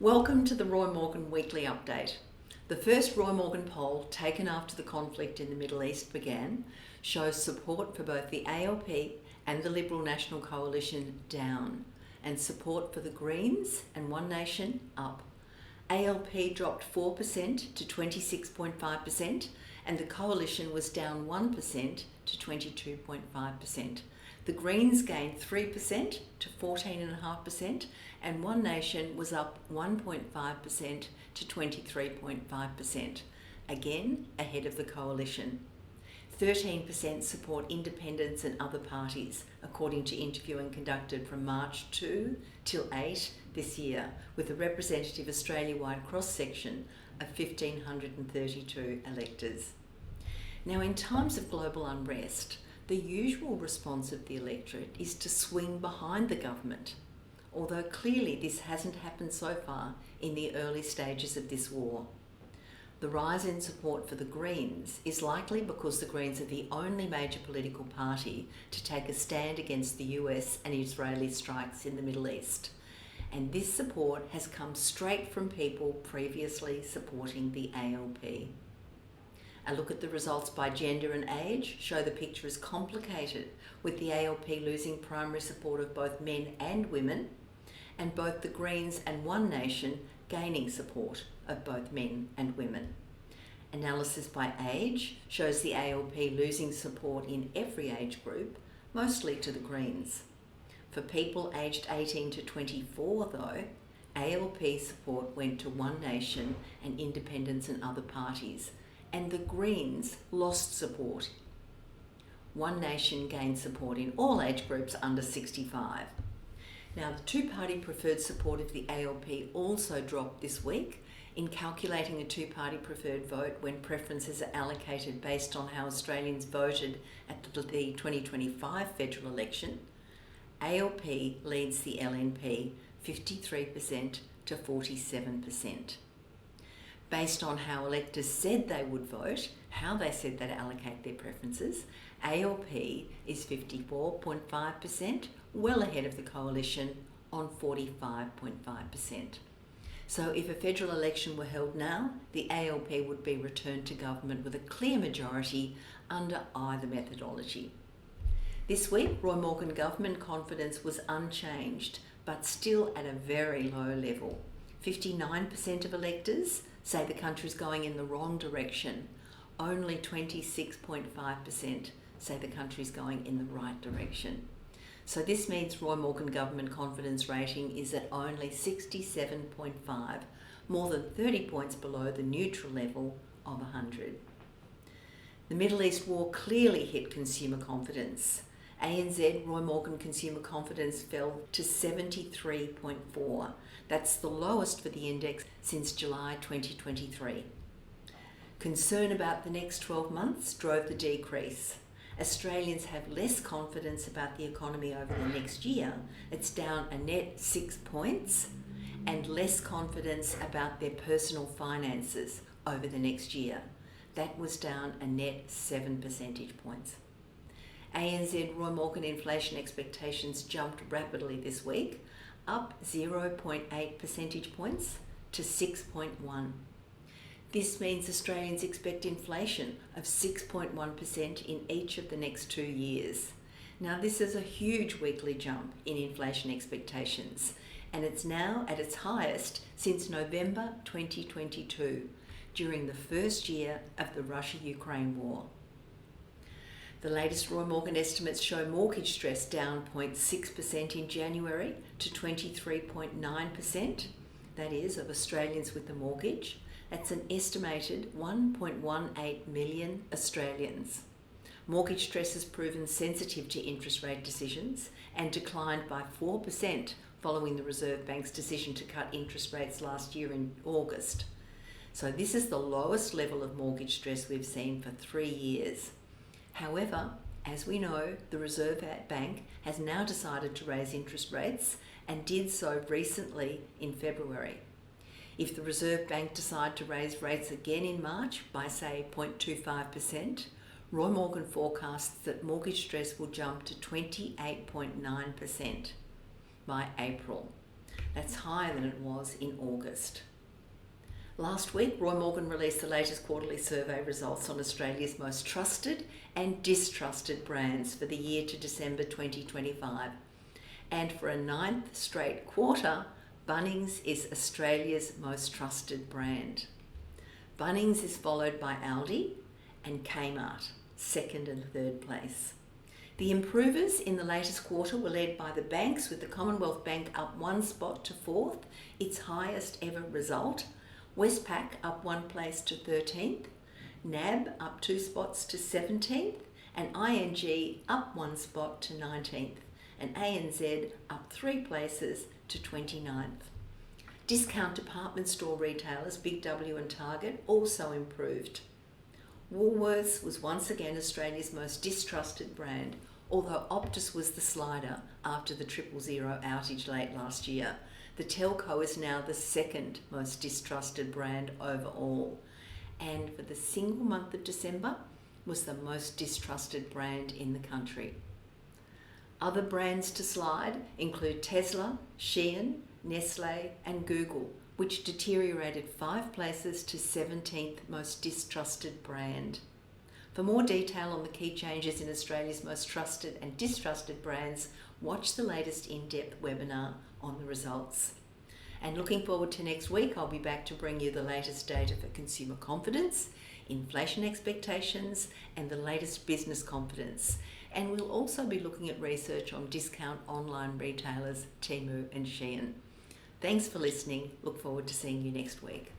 Welcome to the Roy Morgan Weekly Update. The first Roy Morgan poll taken after the conflict in the Middle East began shows support for both the ALP and the Liberal National Coalition down, and support for the Greens and One Nation up. ALP dropped 4% to 26.5%, and the Coalition was down 1% to 22.5%. The Greens gained 3% to 14.5%, and One Nation was up 1.5% to 23.5%, again ahead of the Coalition. 13% support independents and other parties, according to interviewing conducted from March 2 till 8 this year, with a representative Australia-wide cross-section of 1,532 electors. Now, in times of global unrest, the usual response of the electorate is to swing behind the government, although clearly this hasn't happened so far in the early stages of this war. The rise in support for the Greens is likely because the Greens are the only major political party to take a stand against the US and Israeli strikes in the Middle East, and this support has come straight from people previously supporting the ALP. A look at the results by gender and age show the picture is complicated, with the ALP losing primary support of both men and women, and both the Greens and One Nation gaining support of both men and women. Analysis by age shows the ALP losing support in every age group, mostly to the Greens. For people aged 18 to 24 though, ALP support went to One Nation and independents and other parties, and the Greens lost support. One Nation gained support in all age groups under 65. Now, the two-party preferred support of the ALP also dropped this week. In calculating a two-party preferred vote when preferences are allocated based on how Australians voted at the 2025 federal election, ALP leads the LNP 53% to 47%. Based on how electors said they would vote, how they said they'd allocate their preferences, ALP is 54.5%, well ahead of the Coalition on 45.5%. So if a federal election were held now, the ALP would be returned to government with a clear majority under either methodology. This week, Roy Morgan government confidence was unchanged, but still at a very low level. 59% of electors say the country's going in the wrong direction. Only 26.5% say the country's going in the right direction. So this means Roy Morgan government confidence rating is at only 67.5, more than 30 points below the neutral level of 100. The Middle East war clearly hit consumer confidence. ANZ Roy Morgan consumer confidence fell to 73.4. That's the lowest for the index since July 2023. Concern about the next 12 months drove the decrease. Australians have less confidence about the economy over the next year. It's down a net 6 points, and less confidence about their personal finances over the next year. That was down a net 7 percentage points. ANZ Roy Morgan inflation expectations jumped rapidly this week, up 0.8 percentage points to 6.1. This means Australians expect inflation of 6.1% in each of the next 2 years. Now, this is a huge weekly jump in inflation expectations, and it's now at its highest since November 2022, during the first year of the Russia-Ukraine war. The latest Roy Morgan estimates show mortgage stress down 0.6% in January to 23.9%, that is, of Australians with a mortgage. That's an estimated 1.18 million Australians. Mortgage stress has proven sensitive to interest rate decisions and declined by 4% following the Reserve Bank's decision to cut interest rates last year in August. So this is the lowest level of mortgage stress we've seen for 3 years. However, as we know, the Reserve Bank has now decided to raise interest rates and did so recently in February. If the Reserve Bank decide to raise rates again in March by, say, 0.25%, Roy Morgan forecasts that mortgage stress will jump to 28.9% by April. That's higher than it was in August. Last week, Roy Morgan released the latest quarterly survey results on Australia's most trusted and distrusted brands for the year to December 2025. And for a 9th straight quarter, Bunnings is Australia's most trusted brand. Bunnings is followed by Aldi and Kmart, second and third place. The improvers in the latest quarter were led by the banks, with the Commonwealth Bank up 1 spot to 4th, its highest ever result. Westpac up 1 place to 13th, NAB up 2 spots to 17th, and ING up 1 spot to 19th, and ANZ up 3 places to 29th. Discount department store retailers Big W and Target also improved. Woolworths was once again Australia's most distrusted brand, although Optus was the slider after the 000 outage late last year. The telco is now the second most distrusted brand overall, and for the single month of December was the most distrusted brand in the country. Other brands to slide include Tesla, Shein, Nestle and Google, which deteriorated 5 places to 17th most distrusted brand. For more detail on the key changes in Australia's most trusted and distrusted brands, watch the latest in-depth webinar on the results. And looking forward to next week, I'll be back to bring you the latest data for consumer confidence, inflation expectations, and the latest business confidence. And we'll also be looking at research on discount online retailers Temu and Shein. Thanks for listening. Look forward to seeing you next week.